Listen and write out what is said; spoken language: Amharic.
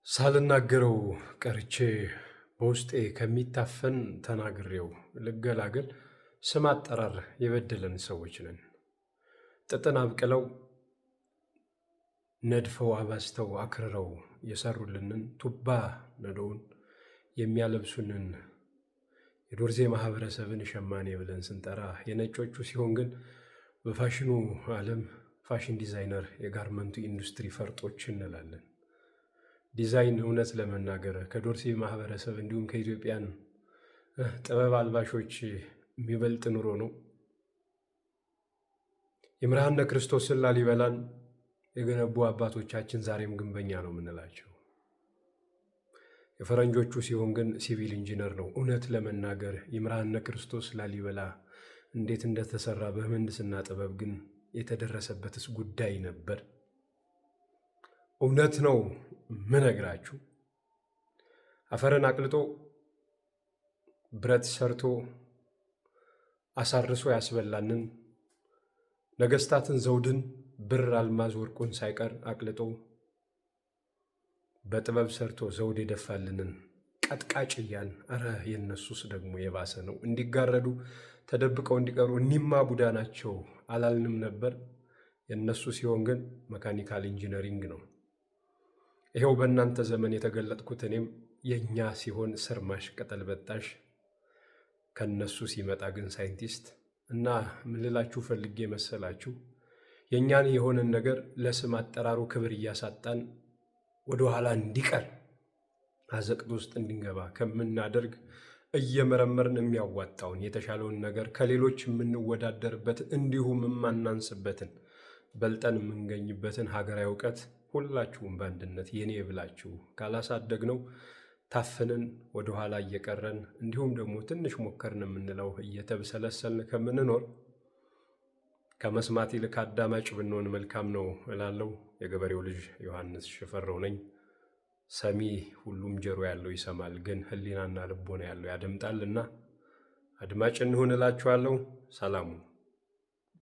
ሳልናገረው ቀርቼ በውስጤ ከሚታፈን ተናግሬው ልገላገል ስም አጠራር የበደለን ሰዎች ነን። ጥጥን አብቅለው ነድፈው አባዝተው አክርረው የሰሩልንን ቱባ ነዶውን የሚያለብሱንን የዶርዜ ማህበረሰብን ሸማኔ ብለን ስንጠራ የነጮቹ ሲሆን ግን በፋሽኑ ዓለም ፋሽን ዲዛይነር የጋርመንቱ ኢንዱስትሪ ፈርጦች እንላለን። ዲዛይን እውነት ለመናገር ከዶርሴ ማህበረሰብ እንዲሁም ከኢትዮጵያን ጥበብ አልባሾች የሚበልጥ ኑሮ ነው። የምርሃነ ክርስቶስን ላሊበላን የገነቡ አባቶቻችን ዛሬም ግንበኛ ነው የምንላቸው። የፈረንጆቹ ሲሆን ግን ሲቪል ኢንጂነር ነው። እውነት ለመናገር የምርሃነ ክርስቶስ ላሊበላ እንዴት እንደተሰራ በምህንድስና ጥበብ ግን የተደረሰበትስ ጉዳይ ነበር። እውነት ነው ምነግራችሁ። አፈርን አቅልጦ ብረት ሰርቶ አሳርሶ ያስበላንን ነገስታትን ዘውድን ብር አልማዝ ወርቁን ሳይቀር አቅልጦ በጥበብ ሰርቶ ዘውድ የደፋልንን ቀጥቃጭ እያልን አረ የነሱስ ደግሞ የባሰ ነው። እንዲጋረዱ ተደብቀው እንዲቀሩ እኒማ ቡዳ ናቸው አላልንም ነበር? የነሱ ሲሆን ግን መካኒካል ኢንጂነሪንግ ነው። ይሄው በእናንተ ዘመን የተገለጥኩት እኔም የኛ ሲሆን ስርማሽ ቅጠል በጣሽ፣ ከነሱ ሲመጣ ግን ሳይንቲስት እና ምን ልላችሁ ፈልጌ መሰላችሁ? የኛን የሆነን ነገር ለስም አጠራሩ ክብር እያሳጣን ወደ ኋላ እንዲቀር አዘቅት ውስጥ እንድንገባ ከምናደርግ እየመረመርን የሚያዋጣውን የተሻለውን ነገር ከሌሎች የምንወዳደርበት እንዲሁም የማናንስበትን በልጠን የምንገኝበትን ሀገራዊ እውቀት ሁላችሁም በአንድነት የኔ ብላችሁ ካላሳደግነው ታፍንን ወደ ኋላ እየቀረን እንዲሁም ደግሞ ትንሽ ሞከርን የምንለው እየተብሰለሰልን ከምንኖር ከመስማት ይልቅ አዳማጭ ብንሆን መልካም ነው እላለሁ። የገበሬው ልጅ ዮሐንስ ሽፈራው ነኝ። ሰሚ ሁሉም ጆሮ ያለው ይሰማል፣ ግን ሕሊናና ልቦና ያለው ያደምጣልና አድማጭ እንሁን እላችኋለሁ። ሰላሙ